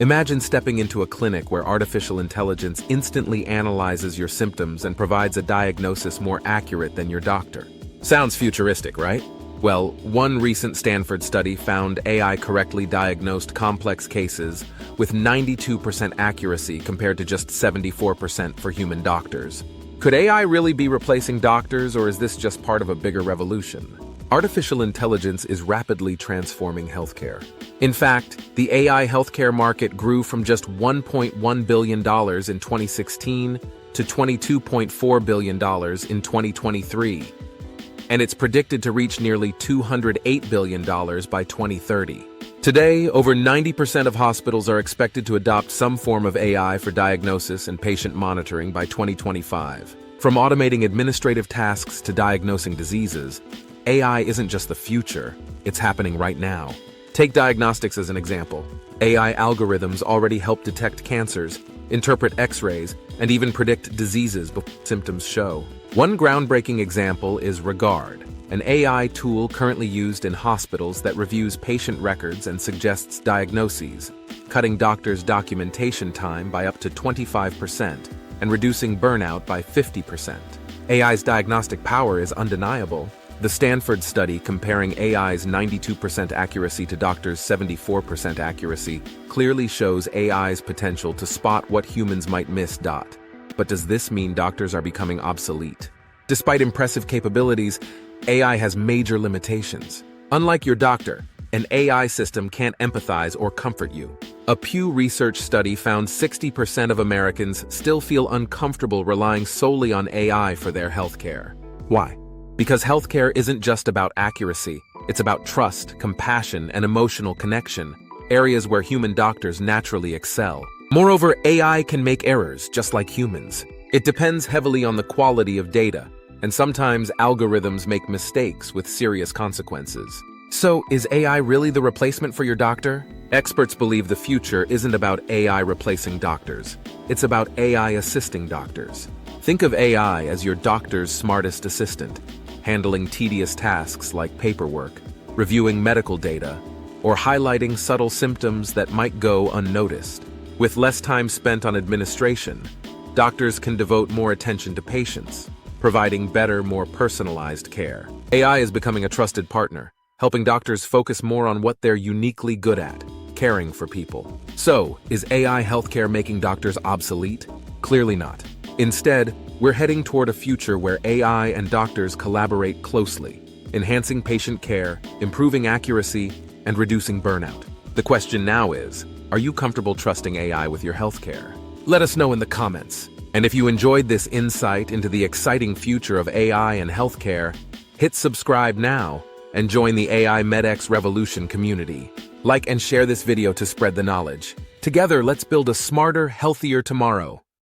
Imagine stepping into a clinic where artificial intelligence instantly analyzes your symptoms and provides a diagnosis more accurate than your doctor. Sounds futuristic, right? Well, one recent Stanford study found AI correctly diagnosed complex cases with 92% accuracy compared to just 74% for human doctors. Could AI really be replacing doctors, or is this just part of a bigger revolution? Artificial intelligence is rapidly transforming healthcare. In fact, the AI healthcare market grew from just $1.1 billion in 2016 to $22.4 billion in 2023. And it's predicted to reach nearly $208 billion by 2030. Today, over 90% of hospitals are expected to adopt some form of AI for diagnosis and patient monitoring by 2025. From automating administrative tasks to diagnosing diseases, AI isn't just the future, it's happening right now. Take diagnostics as an example. AI algorithms already help detect cancers, interpret X-rays, and even predict diseases before symptoms show. One groundbreaking example is Regard, an AI tool currently used in hospitals that reviews patient records and suggests diagnoses, cutting doctors' documentation time by up to 25% and reducing burnout by 50%. AI's diagnostic power is undeniable. The Stanford study comparing AI's 92% accuracy to doctors' 74% accuracy clearly shows AI's potential to spot what humans might miss. But does this mean doctors are becoming obsolete? Despite impressive capabilities, AI has major limitations. Unlike your doctor, an AI system can't empathize or comfort you. A Pew Research study found 60% of Americans still feel uncomfortable relying solely on AI for their healthcare. Why? Because healthcare isn't just about accuracy, it's about trust, compassion, and emotional connection, areas where human doctors naturally excel. Moreover, AI can make errors just like humans. It depends heavily on the quality of data, and sometimes algorithms make mistakes with serious consequences. So, is AI really the replacement for your doctor? Experts believe the future isn't about AI replacing doctors. It's about AI assisting doctors. Think of AI as your doctor's smartest assistant, handling tedious tasks like paperwork, reviewing medical data, or highlighting subtle symptoms that might go unnoticed. With less time spent on administration, doctors can devote more attention to patients, providing better, more personalized care. AI is becoming a trusted partner, helping doctors focus more on what they're uniquely good at, caring for people. So, is AI healthcare making doctors obsolete? Clearly not. Instead, we're heading toward a future where AI and doctors collaborate closely, enhancing patient care, improving accuracy, and reducing burnout. The question now is, are you comfortable trusting AI with your healthcare? Let us know in the comments. And if you enjoyed this insight into the exciting future of AI and healthcare, hit subscribe now and join the AI MedX Revolution community. Like and share this video to spread the knowledge. Together, let's build a smarter, healthier tomorrow.